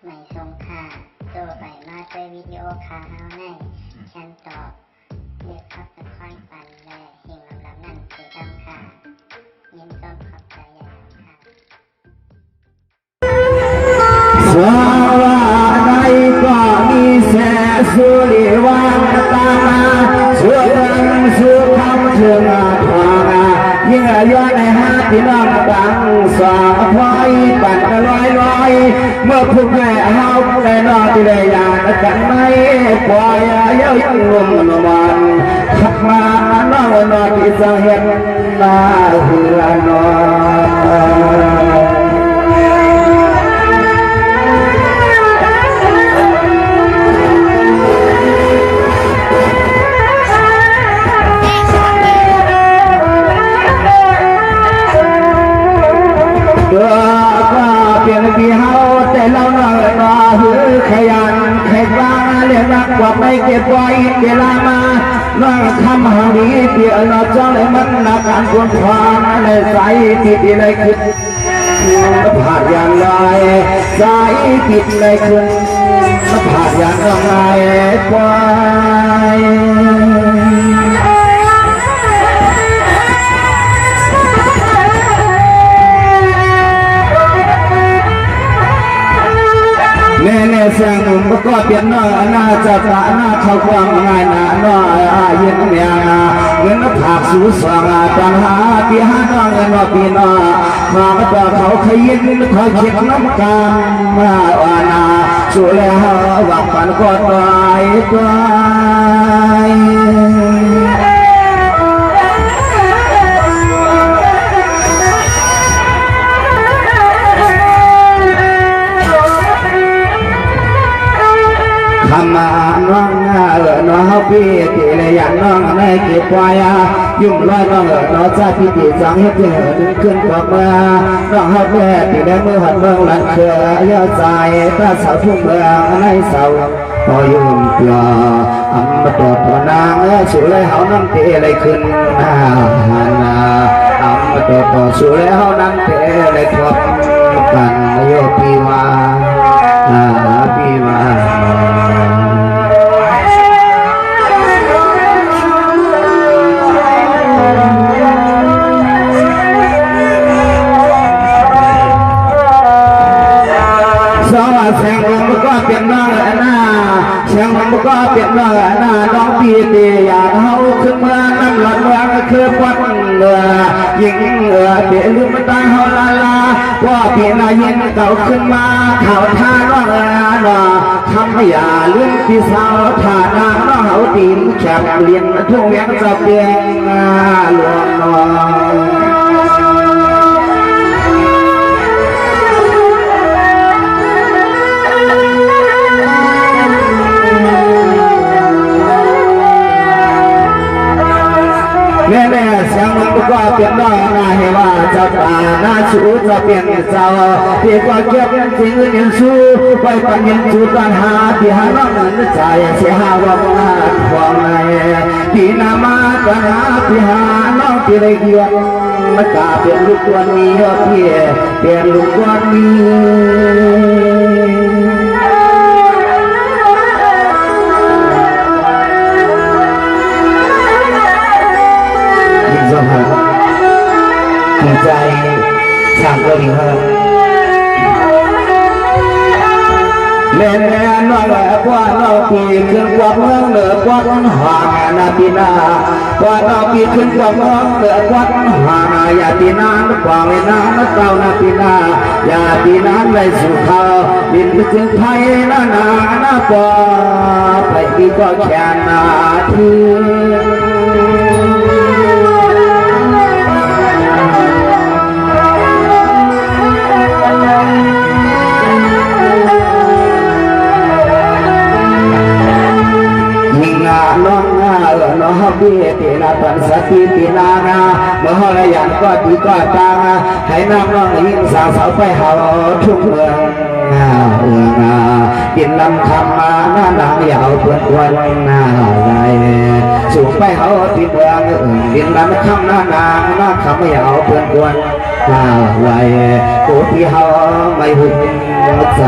ไม่ทรงค่าตัวใบมาด้วยวิดีโอคาเฮาในฉันตอบเลือกขับเป็นค่อยปันและเฮงลำนั่นคือดำค่ะยินต้นขอบใจใหญ่ค่ะสว่าในก็มีแสสุริวันตาสุรังสุคำเถื่อนทองยิ่งย้อนในหาที่น้องดังสาวพลอยปั่นลอยเมื่อผู้แม่เฮาได้นอนที่ได้ยากันไม่ปล่อยเย้ยงมวันทักมาน้องนอนที่จะเห็นมาเหือนอนที่เฮาแต่เราหน่อยรอหือขยันขยันเรียนรักกว่าไม่เก็บไว้เวลามาน้องทำหาดีเปี่ยนจ้องเลยมันนักการควรความในสายที่ดีเลยขึ้นผ่านอย่างไรสายติดเลยขึ้นผ่านอย่างไรไปแน่ๆเสียงหนุ่มก็เปลี่ยนหน้าหน้าจะตาหน้าเข้าความง่ายหน้าน้อยยินเมียเงินผักสูสวงปัญหาที่หาน้องเงินปีน้อมาก็เขาขยินเขาเช็ดน้ำกามมาวานาสุเลหะวังปันก็ตายตายทำมาน้องน้องพี่ที่เลยอยากน้องในเก็บไว้ยุ่งลอยน้องน้องจะพี่ที่จังให้เธอดึงขึ้นกว่ามาน้องฮับแม่ที่ได้มือหัดเมืองหลังเชือยาใจตาสาวทุ่งเมืองในเสาพอยุ่งเกลืออันมาตัวพอนางสุเลยเขานั่งเตะเลยขึ้นหน้าอันมาตัวพอสุเลยเขานั่งเตะเลยทบกันโยปีวาปีวาเสียงลมก็เปลี่ยนหน้าเสียงลมก็เปลี่ยนหน้าน้องพี่เตียอยากเฮาขึ้นมานั่งหลับว่าคือควันยิงเดี๋ยวลืมไม่ได้เฮาลาว่าพี่นายยิงเก่าขึ้นมาข่าวท่าน้องทำให้อย่าลืมพี่สาวท่าน้องเฮาตีนแฉบเลียนทุ่งแยงจะเปลี่ยนหลวงน้องแน่ๆเสียงมันก็เปลี่ยนได้นะให้ว่าจะตาหน้าชูจะเปลี่ยนเจ้าที่ก็เก็บจริงเงินสู้ไปปัญญาจูตันหาที่หาน้องเงินใจเสียหาว่ามาความในที่นามาตันหาที่หาน้องที่ได้เกี่ยวมันกาเปลี่ยนลูกวันนี้เพียเปลี่ยนลูกวันนี้ใจช่างก็ดีฮะเล่นแน่นอนกว่าเราปีขึ้นกว่าเมืองเหนือกว่าหางนาปีนากว่าเราปีขึ้นกว่าเมืองเหนือกว่าหางยาปีนากว่าเวนาเต่านาปีนายาปีนาในสุขาดินจึงไทยนาปอไปปีก็แค่นาทีน้องพี่ตีนาปันสติตีนางมหรยันก็ดีก็ตางให้น้องยิ่งสาวสาวไปหาทุ่งเมืองกินลำคำมาหน้านางยาวเพื่อนวันหน้าไรสูงไปเขาที่เมืองกินลำคำหน้านางหน้าคำยาวเพื่อนวันหน้าไรกูที่เขาไม่หุ่นใจ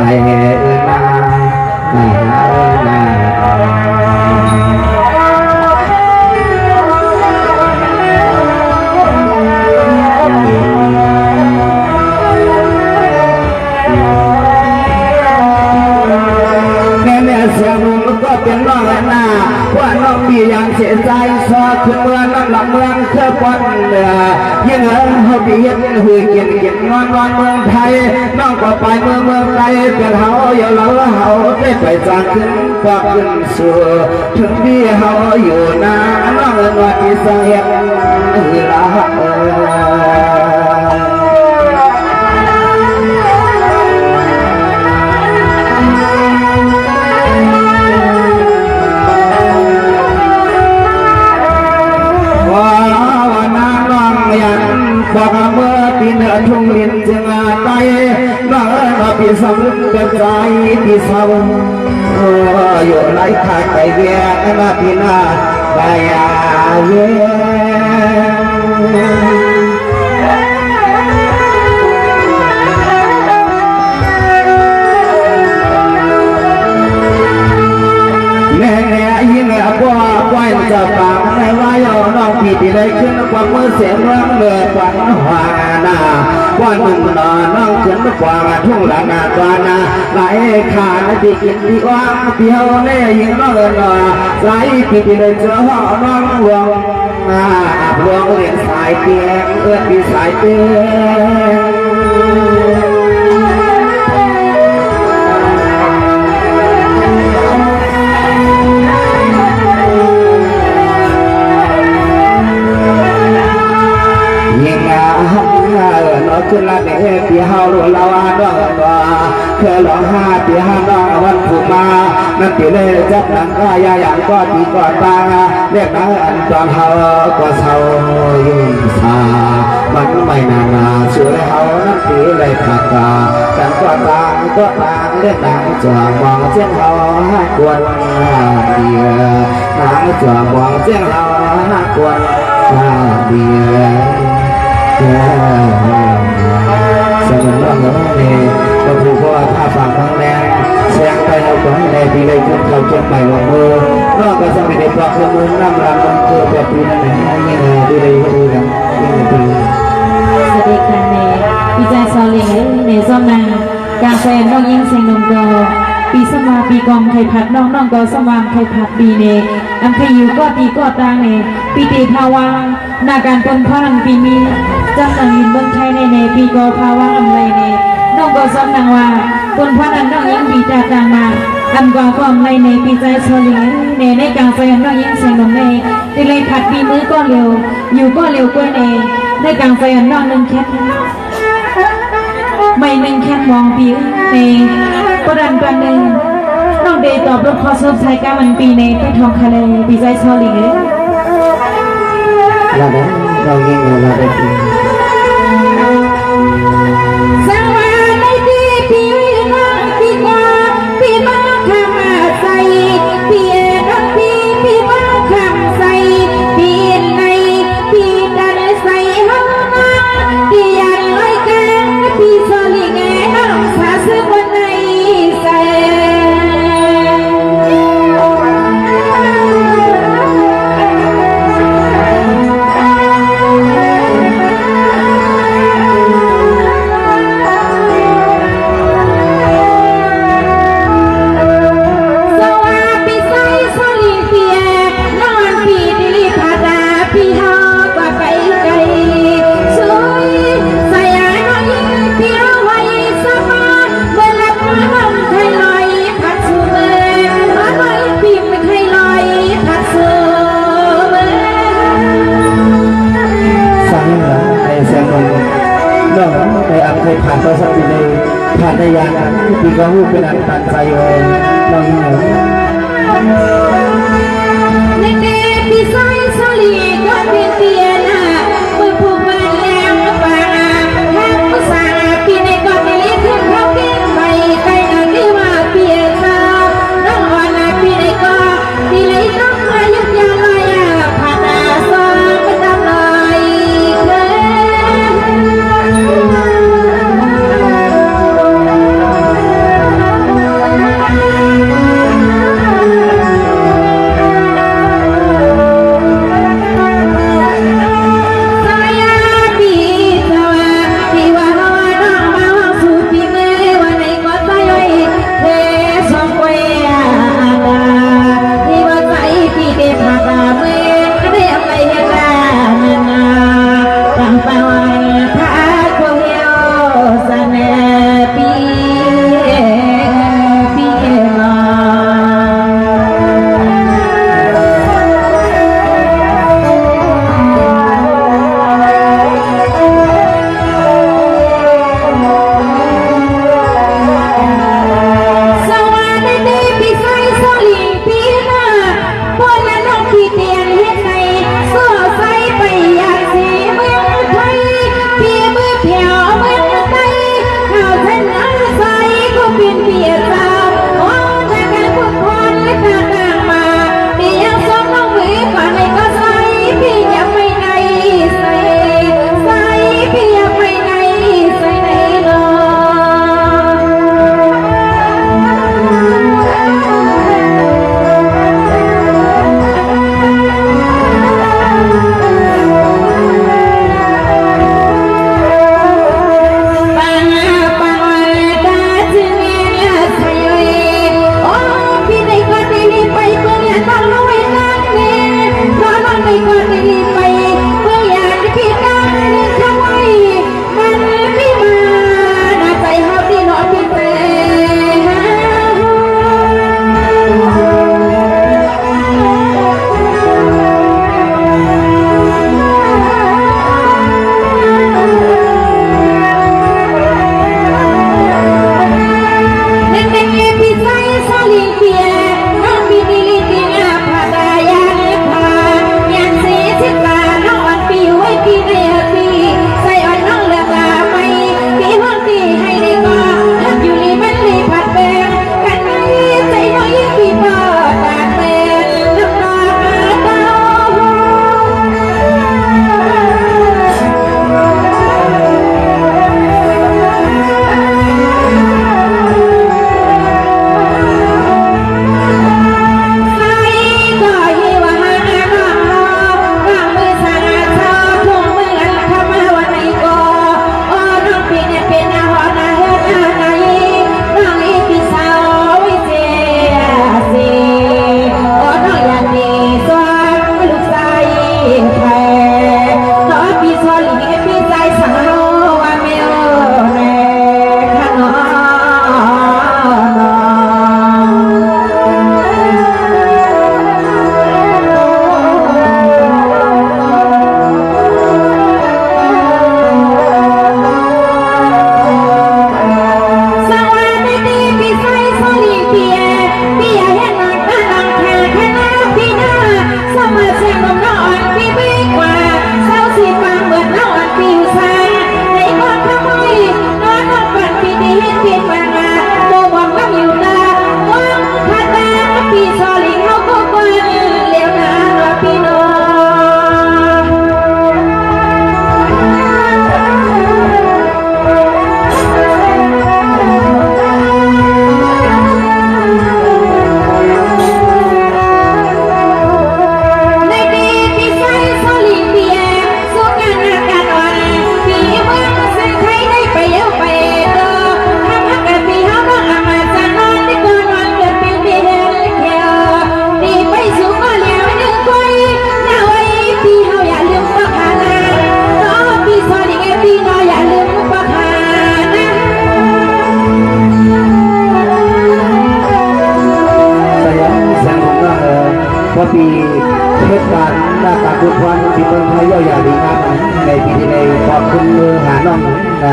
เป็นน้องหน้าว่าน้องมีอย่างเสียใจซอคือเมื่อน้องหลับเมืองเคยปนเหนือยังเอิญเขาดีเห็นหือกินนอนเมืองไทยน้องก็ไปเมืองไกลเป็นเขาอย่าเล่าเขาได้ไปจากขึ้นปากขึ้นสู่ถึงที่เขาอยู่นาน้องเอิญว่าที่สเห็นหือละบอกเมื่อปีเนื้อทุ่งลินจึงไปน้องมาปีสมเป็นใจปีสาวอยู่ไหลขาดไปเวียนมาปีหน้าไปเวียแน่ยิ่งกว่าควายจะปากในว่าย่อน้องพี่ที่ได้ขึ้นความมือเสียงร้องเลือดฝันหวานาว่าหนุ่มนอนน้องขึ้นกว่าทุ่งละนาตานาไหลขาดที่กินที่ว่างเที่ยวเล่ยิ่งน้องเอิญไหลพี่ที่ได้เจอห้องน้องหลวงหลวงเรียนสายเตียงเอื้อพี่สายเตียงขึ้นละเด็กที่เฮารู้ละว่าน้องว่าเคยร้องไห้ที่ห้าน้องวันผูกมานั่นที่เลยจับหนังก็ยาอย่างก็ตีก่อนตาเรียกนังอันตอนเฮาก็เศร้ายุ่งสามันไม่นานช่วยเฮานั่นที่เลยขาดตาแต่ก็ต่างเรียกต่างจวงมองเจ้าเฮาให้กวนเดียนางจวงมองเจ้าเฮาให้กวนเดียสมุนไพรเนี่ยก็คือว่าถ้าฟังครั้งแรกเสียงไปเราก็ให้ได้ดีเลยขึ้นเขาจนไปลงมือนอกจากจะไม่ได้ปลอกมือน้ำรำมันคือแบบนี้นั่นเองยิ่งดีเลยดีกันยิ่งดีสวัสดีค่ะเนปีใจซอลิงเนซ้อมนางการแฟนน้องยิ่งเสียงนมกอปีสมาปีกองไข่ผัดน้องก็สมามไข่ผัดปีเนอัมพยูก็ตีก็ตางเนปีตีภาวานาการปนพันปีมีจังหวัดยินเมืองไทยในปีกอภาวะอำไรเนน้องก็ซ้อมนางว่าปนพันน้องยิ่งปีจาจางมาอันกว่าความไรในปีใจซอลิงเนในการแฟนน้องยิ่งเสียงนมเนตีเลยผัดปีมือก็เร็วอยู่ก็เร็วกว่าเนในการแฟนน้องนึงแค่ไม่นึงแค่มองปีในประดันกันหนึ่งน้องเดย์ตอบรับขอสอบใช้การมันปีในไปทองคาเลปีใจซอลิงเราได้เรายิ่งเราได้ดีสวัสดีพี่น้องพี่กว่าพี่มาทำใส่พี่น้องพี่มาทำใส่พี่ในพี่ดันใส่ห้องน้ำพี่ยันไล่กันพี่ซอลิงน้องสาสึกวันไหนใส่ผ่านตัวสักทีในผ่านได้ยากปีก็หูเป็นอันตันใจเลยน้องยิ่งเหรอในเด็กพี่ซอยซอลีก็เป็นเตียนะเมื่อผูกมันแล้วป่าแค่ภาษาพี่ในก่อนนี้คือเขาเก็บไปใครนั่นที่ว่าเปียกน้องวันพี่ในก่อนที่เลยต้องมายุดยาลอยผ่านอาสองก็ทำลอยเลย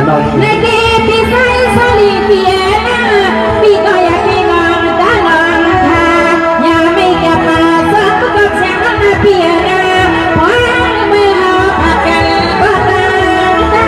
น้อง ในกีปีไซสลีเปียนาปีก็อยากให้นอนตาลองทาอย่าไม่กลับมาสักกับแสงนาเปียนาพอเมื่อเราพักกันบ้างตา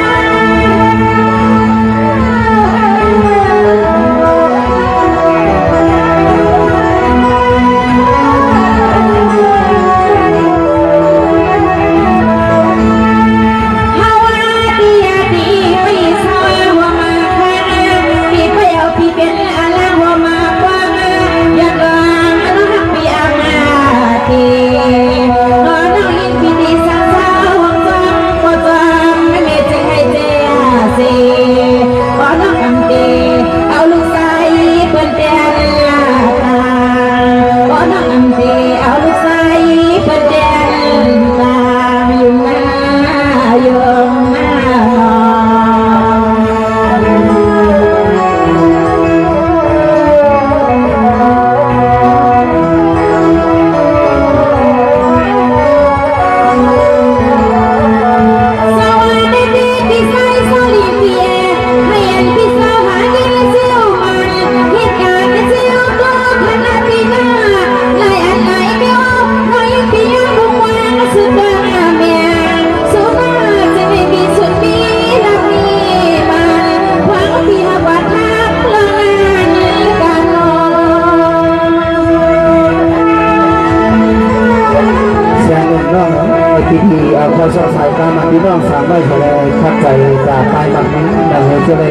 พิธีเอาข้าวซอยใส่กามันพี่น้องสามใบทะเลขัดใจจากปลายมันนี้ดังเลยจะได้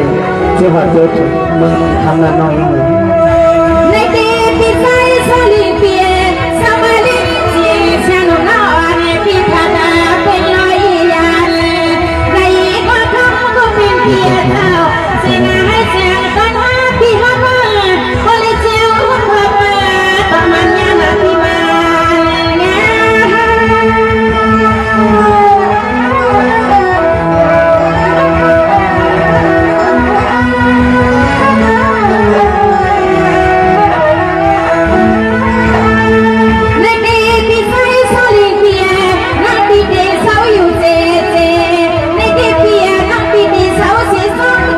เชื่อว่าเจอมึงทำงานน้อยอยู่ในตีปีไซสลีเปียสมาลิเจียชาโนนอนพี่พาดาเป็นลอยยานในก็ทำก็เป็นเพียเท่าเสียงให้เสียงต้นว่าพี่ฮอดว่าบริเจียวฮอดว่าต้องมันยามาพี่มาส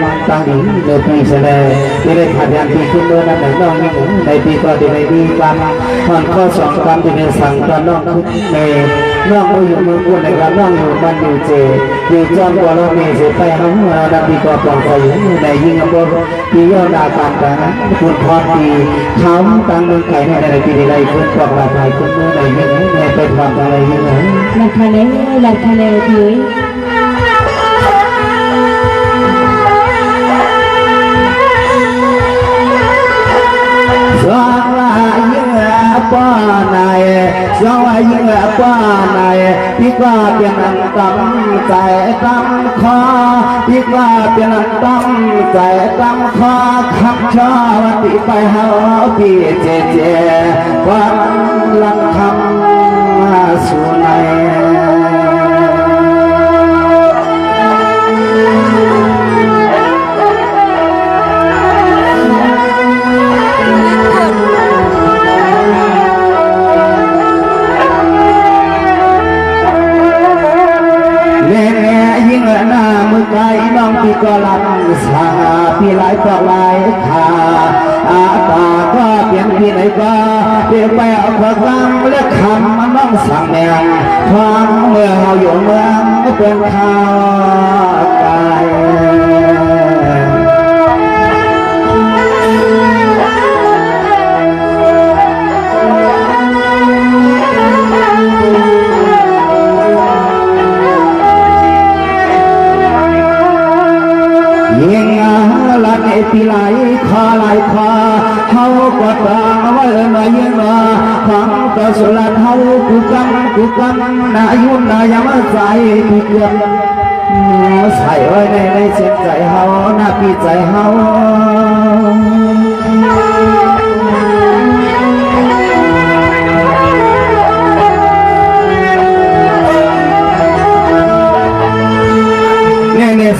วันตั้งดีในปีเสลที่ได้ผ่านยันปีขึ้นเมื่อนั้นน้องยิ่งในปีก็ได้ดีกันผ่านข้อสองกันที่ได้สั่งตอนน้องคุกเมน้องอยู่เมืองกุนในการน้องอยู่บ้านอยู่เจอยู่จอมบัวเราเมย์เสียไปห้องเราดับปีก็ปลอดภัยอยู่ในยิ่งอำเภอปียอดาการแต่คุณพอดีเขาตั้งเมืองไทยในปีใดคุณปลอดภัยคุณเมื่อใดยิ่งในไปทำอะไรยิ่งหลักทะเลถือสวายิ่งป้านายสวายิ่งป้านายพี่ก็เป็นอันตั้งใจตั้งคอพี่ก็เป็นอันตั้งใจตั้งคอขับชอวันที่ไปหาพี่เจวันลังคำสุนัยน้องพี่ก็ลังสาพี่หลายต่อหลายขาอาตาก็เปลี่ยนพี่ไหนก็เปลี่ยนไปเอาพลังและคำมันน้องสั่งแนงความเมื่อเราอยู่เมืองเป็นข่าวกายปีไหลคอไหลคอเขาก็ตางว่ามาเยี่ยมมาฟังก็สุรเท้ากูกันนายุนนายังมาใส่พี่เกือบใส่ไว้ในเสียงใจเฮาหน้าปีใจเฮา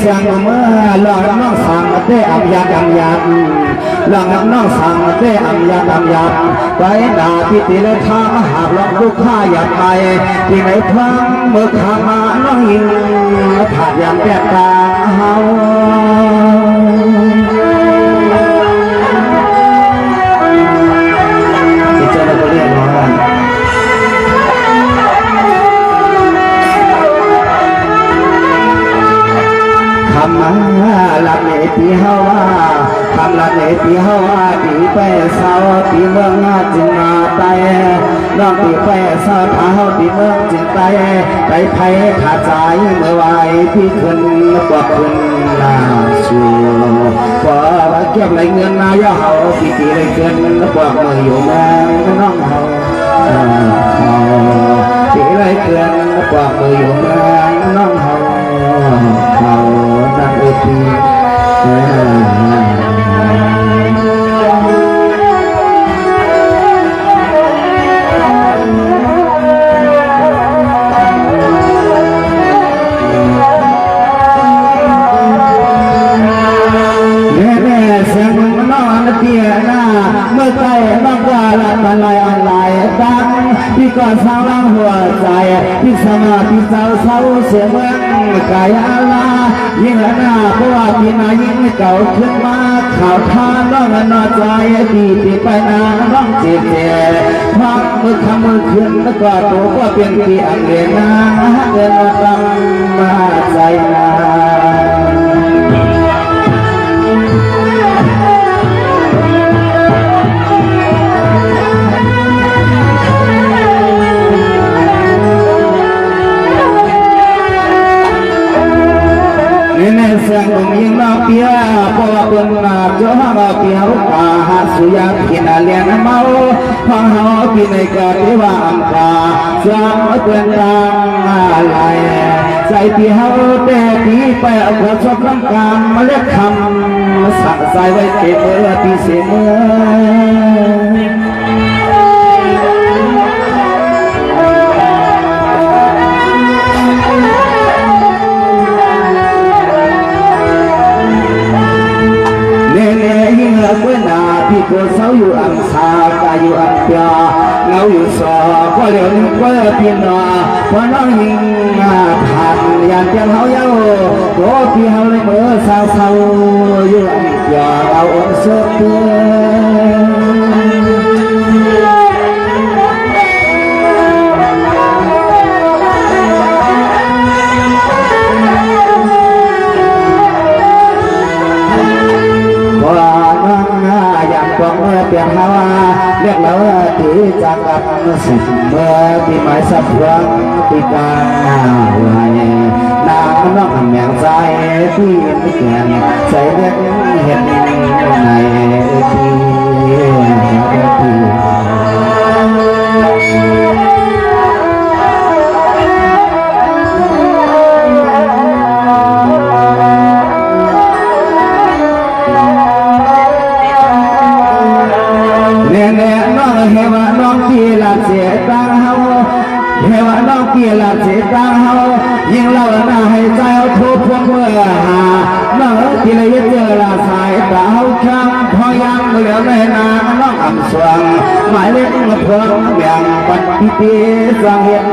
เสียงเมื่อหลอกน้องสั่งเตะอับยับหลอกน้องสั่งเตะอับยับไปด่าที่ตีเลยทางหากหลอกลูกข้าอยากไปที่ไหนพังเมื่อข้ามาน้องยิงผ่านอย่างแก่ตาเฮาที่เจอแล้วก็เรียกน้องคำลับเนตีเฮาว่าคำลับเนตีเฮาว่าตีไปเศร้าตีเมืองจึงมาตายน้องตีไปเศร้าท้าเฮาตีเมืองจึงตายไปไผ่ขาดใจเมื่อวายพี่ขึ้นกว่าขึ้นลาชูพอว่าเก็บไรเงินมาย่อเฮาพี่ตีไรเกินกว่าเมื่ออยู่เมืองน้องเฮาตีไรเกินกว่าเมื่ออยู่เมืองน้องเฮาเขาดังอุทิเสียงนอนเตียหน้าเมื่อใจบ้างว่าละมันลอยอะไรดังพี่ก็เศร้าลังหัวใจพี่สมาพี่เศร้าเสียเมืองกายอาลายิ่งละหน้าเพราะว่าพี่นายิ่งเก่าขึ้นมาข่าวท่าน้องนอใจดีตีไปนาน้องเจ็บพักมือคำมือขึ้นแล้วก็ตัวก็เปลี่ยนที่อันเรียนนาเดินมาตั้งมาใจนาเสียงลมยิ่งมาเปียพอคนมาเจอมาเปียรุกาหาสุยาพินาเลียนเมาพังหาพินัยกาที่ว่าอังคาเสียงเตือนทางอะไรใจที่เฮาแต่ที่ไปเอากระสอบร่างกายมาเล็กคำสั่งใจไว้เก็บเมื่อที่เสียเมื่อ พี่โกเสาอยู่อังสากาอยู่อังเปียเงาอยู่ส อก็เหลียวนึกว่าพี่น้อพอน้องยิงผ่านยานเจ้าเฮาเย้าโตพี่เฮาเลยเมื่อสาวเศร้าอยู่อย่าเอาองค์เสือเตืเปลี่ยนฮาวาเรียกเราที่จากกันสิเมื่อปีใหม่สักครั้งปีกลางวันนางน้องแมงใจที่ไม่เกี่ยงใส่เล็กเห็นในที่เฮวะน้องปีละเสียตังเฮาเฮวะน้องปีละเสียตังเฮายิ่งเล่าหน้าให้ใจเอาทุกพวกเมื่อหาน้องปีละเจอละสายตาเฮาคำพอยังเหลือในนาน้องอ่ำสวงหมายเล็กเพิ่งแบ่งปันปีสังเห็น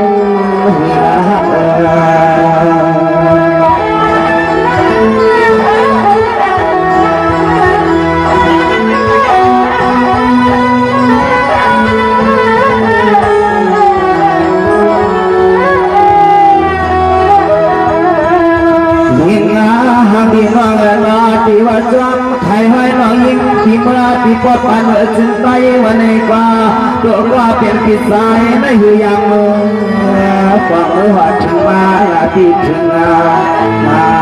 ที่น้องนาที่ว่าจำไทยให้น้องยิงที่เมื่อที่ปอดปันจึงไปวันในกว่าตัวกว่าเป็นพิสัยในอยู่อย่างเมื่อฟังหัวถึงมาละที่ถึงมา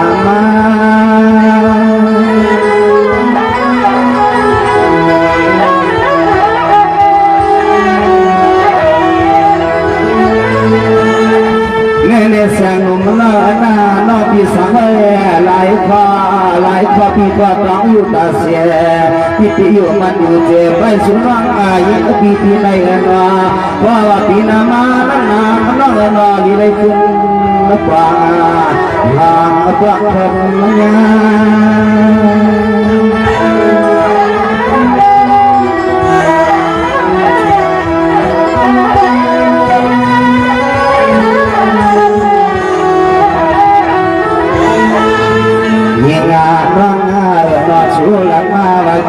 แสงนุ่มหน้าน้องพี่สังเวยหลายข้อพี่ก็ต้องอยู่ตาเสียพี่ที่อยู่มันอยู่เจ็บไปสุนัขยิ่งพี่ในเงินว่าพี่นามาน้องเงินดีเลยคุณกว่าทางกว่าคนยา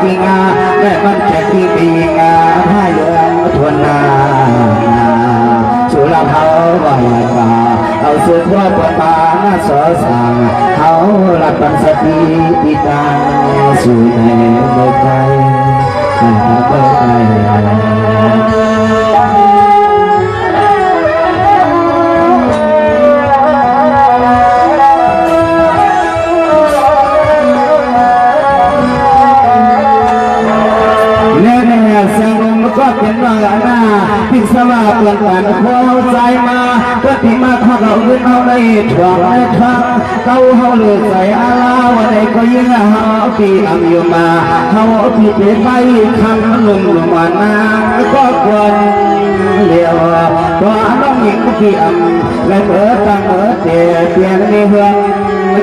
จริงแม่มันแค่ที่ปีงพายเรือทวนนาสุราเขาบ่อยกว่าเอาเสื้อผ้าปตาหน้าสอสังเขาหลับปันสติปีตาสู่ในเมืองไทยก็เป็นว่าหน้าพิศวาเปลี่ยนผ่านเข้าใจมาเพื่อที่มาเขาเราขึ้นเอาในถ่วงในทางเขาเขาเลือกใส่อาลาวันไหนก็ยิ่งเขาปีอัมอยู่มาเขาปีเปไปคำลุ่มมานาก็ควรเลี้ยวตัวน้องหญิงปีอัมและเมื่อตั้งเมื่อเตียเปลี่ยนในเฮือน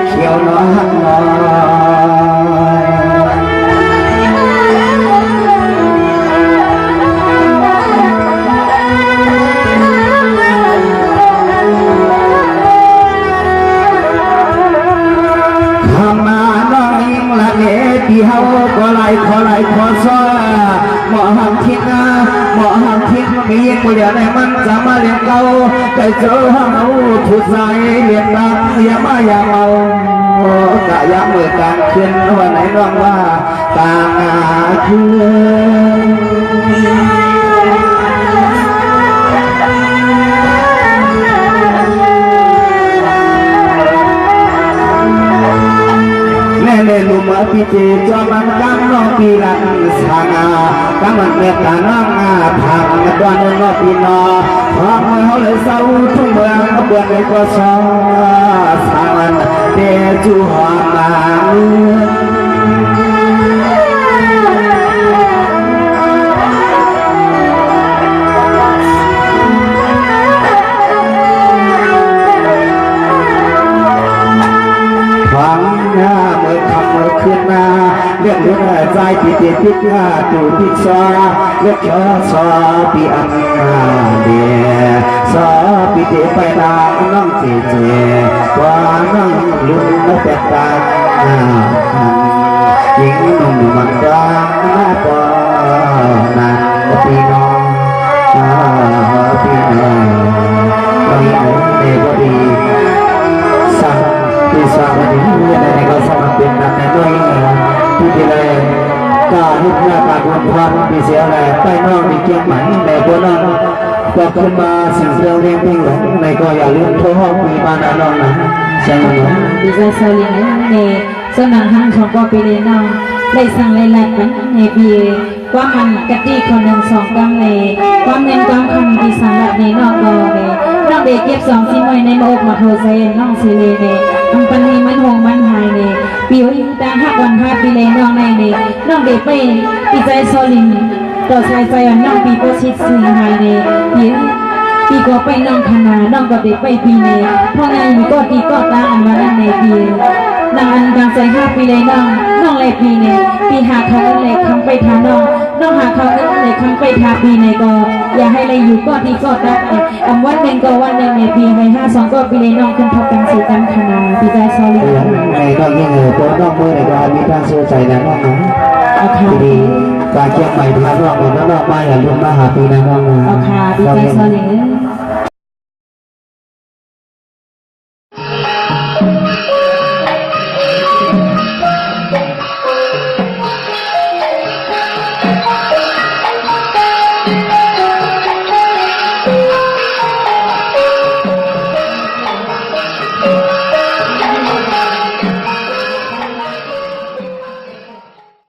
เขียวน้อยน้อยที่เฮาก็ไล่ขอซ้อหมอหักทิ้งมีกูอย่าได้มันจะมาเลี้ยงเก่าแต่เจอเฮาถูกใส่เลี้ยงดังอย่ามาอย่าเมากะยามมือกลางคืนวันไหนร้องว่ากลางคืนลุมพิจิตรมันกำน้องปีรันสังกำมันเมตตาน้องผักตัวน้องปีนอพร้อมเขาเลยเศร้าทุ่งเมืองเบื่อในกว่าสองสังเดจูหอมาขึ้นมาเรียกรู้ใจที่ติด พิฆาตุพิษาเล็กสอปีอันเดียสอปีเตไปดาน้องเจเจว่าน้องลุงนักแต่ตาหญิงหนุ่มมันรักหน้าปอนาพี่น้องพี่น้องพี่น้องเด็กดีสั่งที่สั่งวันนี้ในก็สมัครเป็นนักในด้วยที่ที่เลยก็ฮิตหน้าตาบุญพันที่เสียแรงใต้น้องที่เกี่ยงไหมในตัวน้องก็ขึ้นมาสิ่งเรื่องเรียงเพลงหลงในก็อย่าลืมโทรห้องมีบ้านน้องนะใช่ไหมดีใจโซลิงในสนามทั้งของก็ไปเลยน้องได้สั่งเลยแหละในปีความมันกะทิคนหนึ่งสองกำในความเงินความคำที่สั่งแบบในนอกก็ในน้องเด็กเก็บสองที่ไว้ในโมกมาโทรเซนน้องซีเลในอันปันนี้มันหงมันหายในปีวิงตาหักวันพาปีเลยน้องในน้องเด็กไปดีใจโซลิงต่อชายใจน้องปีโปชิดสิ่งหายในปีก็ไปน้องคณะน้องก็เด็กไปปีในเพราะไงมีก็ตีก็ตาอันมาในปีนางอันกลางใจ5 ปีเลยน้องเลยปีในปีหาเขาเลยคำไปทาน้องหาเขาเลยคำไปทาปีในก็อย่าให้เลยอยู่ก็ตีก็ตาวันหนึ่งก็วันหนึ่งในปีใน52ก็ปีเลยน้องขึ้นทบกันสู่กันคณะปีใจซอลีในก็ยิ่งตัวน้องมือในก็มีการสู้ใจนะน้องนะดีการเกี่ยงใหม่ทางน้องน้องมาอย่าลืมมาหาปีนะน้องนะปีใจซอลี